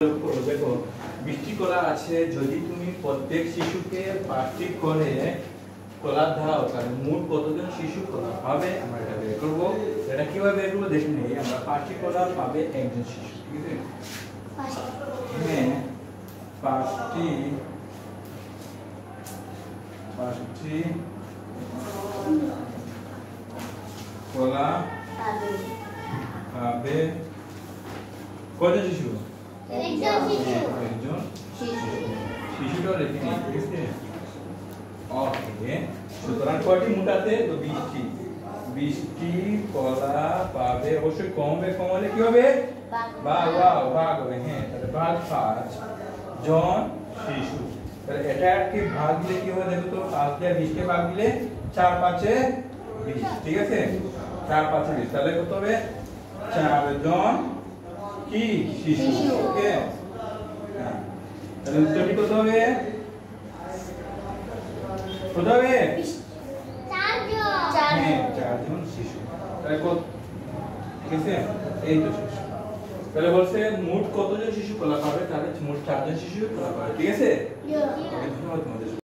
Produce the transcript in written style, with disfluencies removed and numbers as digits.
দেখো 20টি কলা আছে, যদি তুমি প্রত্যেক শিশুকে 5টি করে কলা দাও তাহলে মোট কতজন শিশু কলা পাবে আমরা এটা বের করব। এটা কিভাবে বের করব দেখে নিই। আমরা 5টি কলা পাবে একজন শিশু, ঠিক আছে? হ্যাঁ, 5টি কলা পাবে কয়জন শিশু? একজন শিশুটা লিখে নিই, ঠিক আছে? ওকে, সুতরাং কয়টি মোটাতে? তো 20টি কলা পাবে। অবশ্যই কমবে, কমালে কি হবে? ভাগ হবে। হ্যাঁ, তাহলে ভাগ 5 জন শিশু। তাহলে এটাকে ভাগ দিলে কি হবে দেখো তো? 5 দিয়ে 20 কে ভাগ দিলে 4 5 এ 20, ঠিক আছে? 4 5 এ 20, তাহলে কত হবে? 4 জন কি শিশু। ওকে, তাহলে উত্তরটি কত হবে? কত হবে? 4 জন শিশু। তাহলে কত, ঠিক আছে? এই তো শিশু। তাহলে বলছে মোট কতজন শিশু কলা পাবে? তাহলে মোট 4 জন শিশু কলা পাবে, ঠিক আছে?